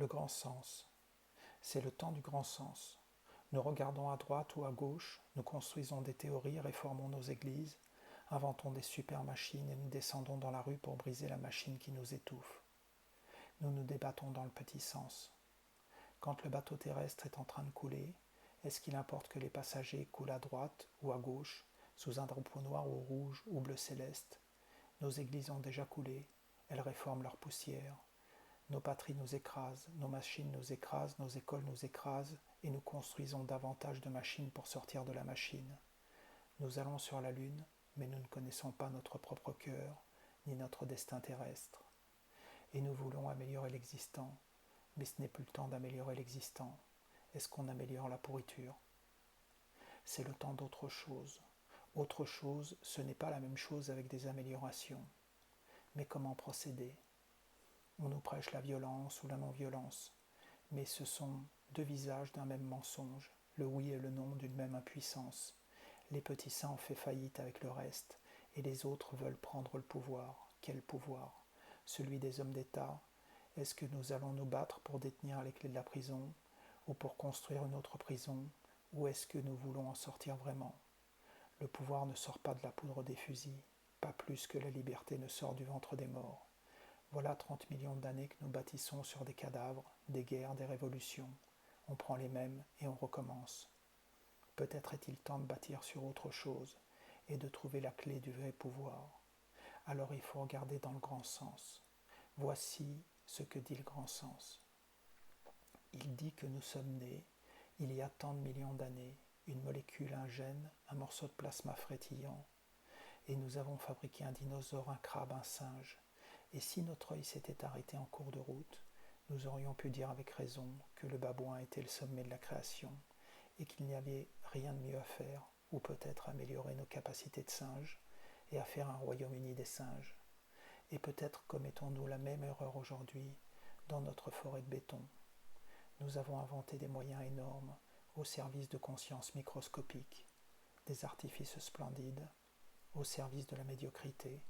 Le grand sens. C'est le temps du grand sens. Nous regardons à droite ou à gauche, nous construisons des théories, réformons nos églises, inventons des super machines et nous descendons dans la rue pour briser la machine qui nous étouffe. Nous nous débattons dans le petit sens. Quand le bateau terrestre est en train de couler, est-ce qu'il importe que les passagers coulent à droite ou à gauche, sous un drapeau noir ou rouge ou bleu céleste? Nos églises ont déjà coulé, elles réforment leur poussière. Nos patries nous écrasent, nos machines nous écrasent, nos écoles nous écrasent, et nous construisons davantage de machines pour sortir de la machine. Nous allons sur la Lune, mais nous ne connaissons pas notre propre cœur, ni notre destin terrestre. Et nous voulons améliorer l'existant, mais ce n'est plus le temps d'améliorer l'existant. Est-ce qu'on améliore la pourriture? C'est le temps d'autre chose. Autre chose, ce n'est pas la même chose avec des améliorations. Mais comment procéder? On nous prêche la violence ou la non-violence, mais ce sont deux visages d'un même mensonge, le oui et le non d'une même impuissance. Les petits saints ont fait faillite avec le reste, et les autres veulent prendre le pouvoir. Quel pouvoir? Celui des hommes d'État? Est-ce que nous allons nous battre pour détenir les clés de la prison, ou pour construire une autre prison, ou est-ce que nous voulons en sortir vraiment? Le pouvoir ne sort pas de la poudre des fusils, pas plus que la liberté ne sort du ventre des morts. Voilà 30 millions d'années que nous bâtissons sur des cadavres, des guerres, des révolutions. On prend les mêmes et on recommence. Peut-être est-il temps de bâtir sur autre chose et de trouver la clé du vrai pouvoir. Alors il faut regarder dans le grand sens. Voici ce que dit le grand sens. Il dit que nous sommes nés, il y a tant de millions d'années, une molécule, un gène, un morceau de plasma frétillant, et nous avons fabriqué un dinosaure, un crabe, un singe. Et si notre œil s'était arrêté en cours de route, nous aurions pu dire avec raison que le babouin était le sommet de la création et qu'il n'y avait rien de mieux à faire, ou peut-être améliorer nos capacités de singe et à faire un Royaume-Uni des singes. Et peut-être commettons-nous la même erreur aujourd'hui dans notre forêt de béton. Nous avons inventé des moyens énormes au service de consciences microscopiques, des artifices splendides au service de la médiocrité,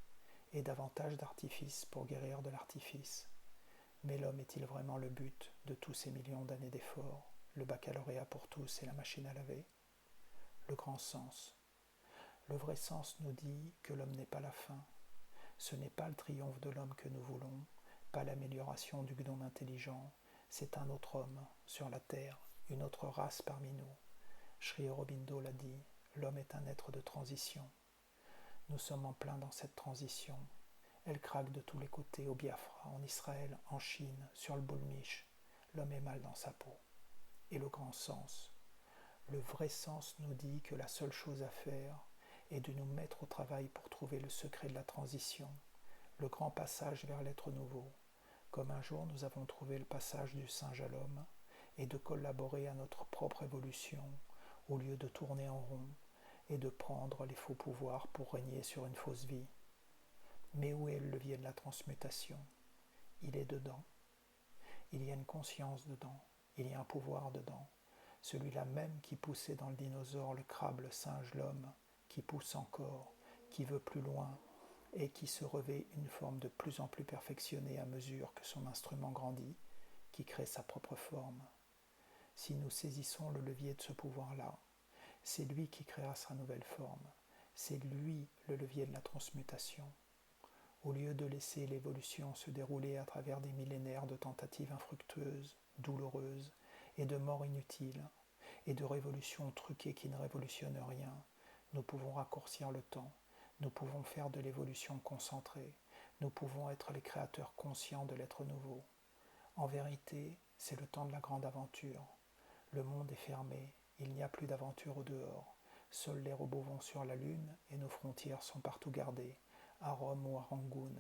et davantage d'artifices pour guérir de l'artifice. Mais l'homme est-il vraiment le but de tous ces millions d'années d'efforts, le baccalauréat pour tous et la machine à laver? Le grand sens. Le vrai sens nous dit que l'homme n'est pas la fin. Ce n'est pas le triomphe de l'homme que nous voulons, pas l'amélioration du gnome intelligent, c'est un autre homme sur la terre, une autre race parmi nous. Sri Aurobindo l'a dit, l'homme est un être de transition. Nous sommes en plein dans cette transition. Elle craque de tous les côtés, au Biafra, en Israël, en Chine, sur le boulmiche. L'homme est mal dans sa peau. Et le grand sens. Le vrai sens nous dit que la seule chose à faire est de nous mettre au travail pour trouver le secret de la transition, le grand passage vers l'être nouveau, comme un jour nous avons trouvé le passage du singe à l'homme, et de collaborer à notre propre évolution, au lieu de tourner en rond, et de prendre les faux pouvoirs pour régner sur une fausse vie. Mais où est le levier de la transmutation? Il est dedans. Il y a une conscience dedans, il y a un pouvoir dedans, celui-là même qui poussait dans le dinosaure, le crabe, le singe, l'homme, qui pousse encore, qui veut plus loin, et qui se revêt une forme de plus en plus perfectionnée à mesure que son instrument grandit, qui crée sa propre forme. Si nous saisissons le levier de ce pouvoir-là, c'est lui qui créera sa nouvelle forme, c'est lui le levier de la transmutation. Au lieu de laisser l'évolution se dérouler à travers des millénaires de tentatives infructueuses, douloureuses, et de morts inutiles, et de révolutions truquées qui ne révolutionnent rien, nous pouvons raccourcir le temps, nous pouvons faire de l'évolution concentrée, nous pouvons être les créateurs conscients de l'être nouveau. En vérité, c'est le temps de la grande aventure. Le monde est fermé, il n'y a plus d'aventure au dehors. Seuls les robots vont sur la Lune et nos frontières sont partout gardées. À Rome ou à Rangoon,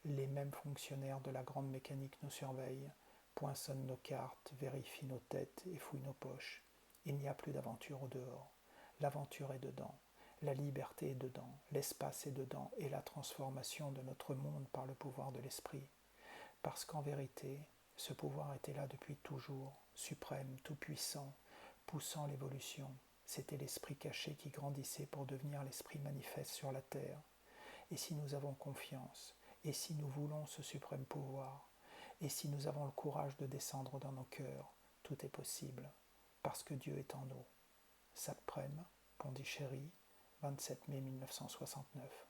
les mêmes fonctionnaires de la grande mécanique nous surveillent, poinçonnent nos cartes, vérifient nos têtes et fouillent nos poches. Il n'y a plus d'aventure au dehors. L'aventure est dedans, la liberté est dedans, l'espace est dedans et la transformation de notre monde par le pouvoir de l'esprit. Parce qu'en vérité, ce pouvoir était là depuis toujours, suprême, tout-puissant, poussant l'évolution. C'était l'esprit caché qui grandissait pour devenir l'esprit manifeste sur la terre. Et si nous avons confiance, et si nous voulons ce suprême pouvoir, Et si nous avons le courage de descendre dans nos cœurs, tout est possible, parce que Dieu est en nous. Saprem, Pondichéry, 27 mai 1969.